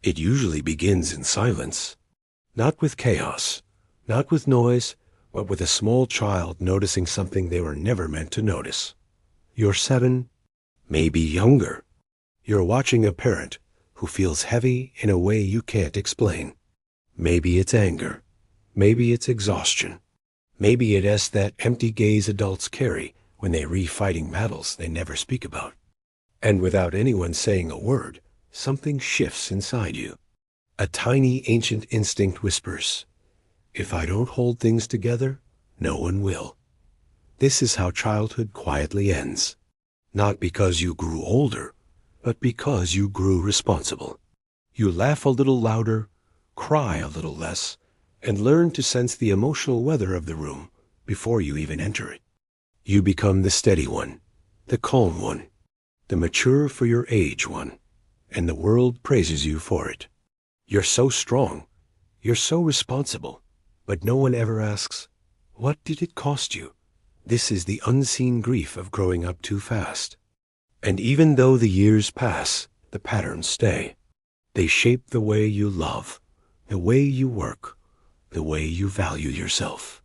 It usually begins in silence, not with chaos, not with noise, but with a small child noticing something they were never meant to notice. You're 7, maybe younger. You're watching a parent who feels heavy in a way you can't explain. Maybe it's anger. Maybe it's exhaustion. Maybe it is that empty gaze adults carry when they re-fighting battles they never speak about. And without anyone saying a word, something shifts inside you. A tiny ancient instinct whispers, "If I don't hold things together, no one will." This is how childhood quietly ends. Not because you grew older, but because you grew responsible. You laugh a little louder, cry a little less, and learn to sense the emotional weather of the room before you even enter it. You become the steady one, the calm one, the mature for your age one, and the world praises you for it. You're so strong, you're so responsible, but no one ever asks, what did it cost you? This is the unseen grief of growing up too fast. And even though the years pass, the patterns stay. They shape the way you love, the way you work, the way you value yourself.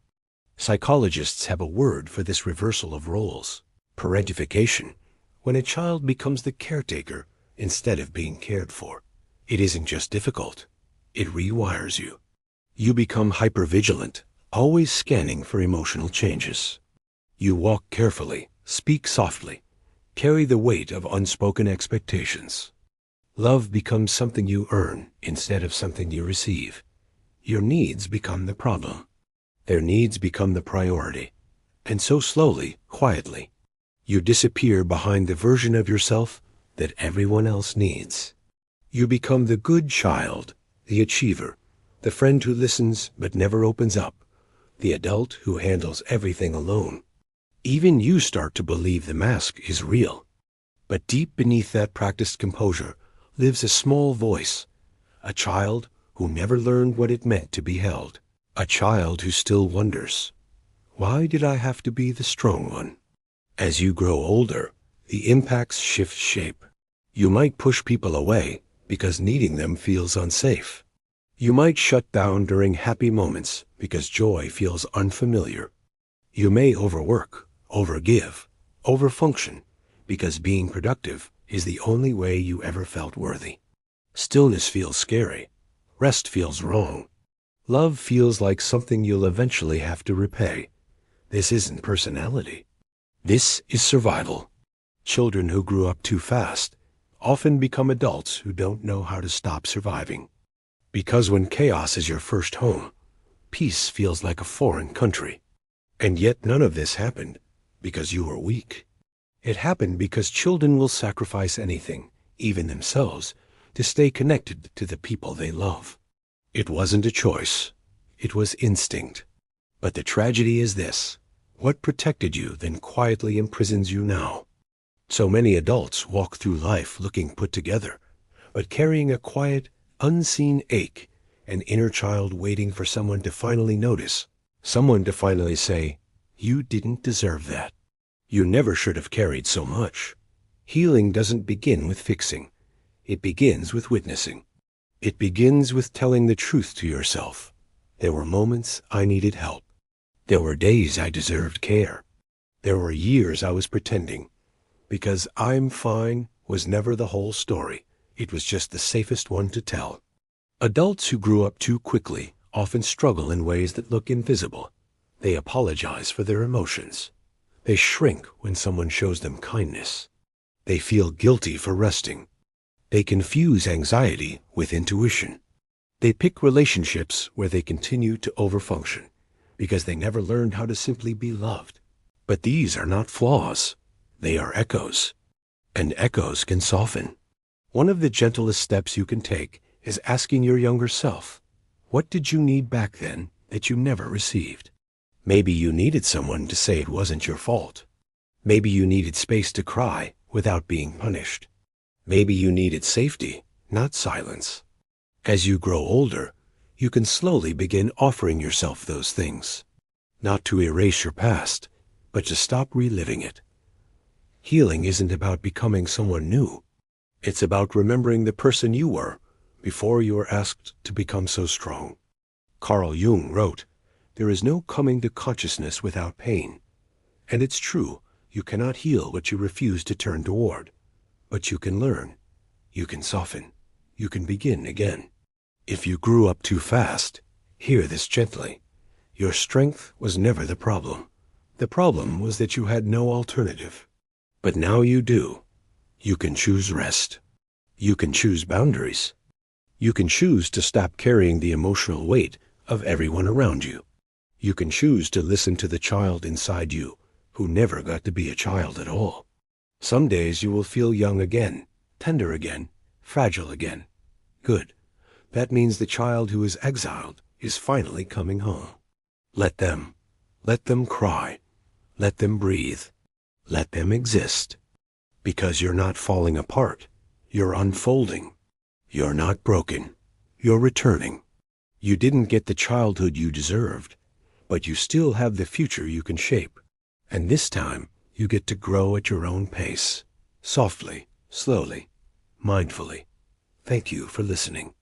Psychologists have a word for this reversal of roles, parentification, when a child becomes the caretaker instead of being cared for. It isn't just difficult, it rewires you. You become hypervigilant, always scanning for emotional changes. You walk carefully, speak softly, carry the weight of unspoken expectations. Love becomes something you earn instead of something you receive. Your needs become the problem. Their needs become the priority. And so slowly, quietly, you disappear behind the version of yourself that everyone else needs. You become the good child, the achiever, the friend who listens but never opens up, the adult who handles everything alone. Even you start to believe the mask is real. But deep beneath that practiced composure lives a small voice, a child who never learned what it meant to be held, a child who still wonders, why did I have to be the strong one? As you grow older, the impacts shift shape. You might push people away because needing them feels unsafe. You might shut down during happy moments because joy feels unfamiliar. You may overwork, overgive, overfunction, because being productive is the only way you ever felt worthy. Stillness feels scary. Rest feels wrong. Love feels like something you'll eventually have to repay. This isn't personality. This is survival. Children who grew up too fast often become adults who don't know how to stop surviving. Because when chaos is your first home, peace feels like a foreign country. And yet none of this happened because you were weak. It happened because children will sacrifice anything, even themselves, to stay connected to the people they love. It wasn't a choice. It was instinct. But the tragedy is this: what protected you then quietly imprisons you now. So many adults walk through life looking put together, but carrying a quiet, unseen ache, an inner child waiting for someone to finally notice, someone to finally say, "You didn't deserve that. You never should have carried so much." Healing doesn't begin with fixing. It begins with witnessing. It begins with telling the truth to yourself. There were moments I needed help. There were days I deserved care. There were years I was pretending. Because "I'm fine" was never the whole story. It was just the safest one to tell. Adults who grew up too quickly often struggle in ways that look invisible. They apologize for their emotions. They shrink when someone shows them kindness. They feel guilty for resting. They confuse anxiety with intuition. They pick relationships where they continue to overfunction because they never learned how to simply be loved. But these are not flaws. They are echoes. And echoes can soften. One of the gentlest steps you can take is asking your younger self, what did you need back then that you never received? Maybe you needed someone to say it wasn't your fault. Maybe you needed space to cry without being punished. Maybe you needed safety, not silence. As you grow older, you can slowly begin offering yourself those things. Not to erase your past, but to stop reliving it. Healing isn't about becoming someone new. It's about remembering the person you were before you are asked to become so strong. Carl Jung wrote, "There is no coming to consciousness without pain." And it's true, you cannot heal what you refuse to turn toward. But you can learn. You can soften. You can begin again. If you grew up too fast, hear this gently. Your strength was never the problem. The problem was that you had no alternative. But now you do. You can choose rest. You can choose boundaries. You can choose to stop carrying the emotional weight of everyone around you. You can choose to listen to the child inside you who never got to be a child at all. Some days you will feel young again, tender again, fragile again. Good. That means the child who is exiled is finally coming home. Let them. Let them cry. Let them breathe. Let them exist. Because you're not falling apart. You're unfolding. You're not broken. You're returning. You didn't get the childhood you deserved, but you still have the future you can shape. And this time, you get to grow at your own pace. Softly, slowly, mindfully. Thank you for listening.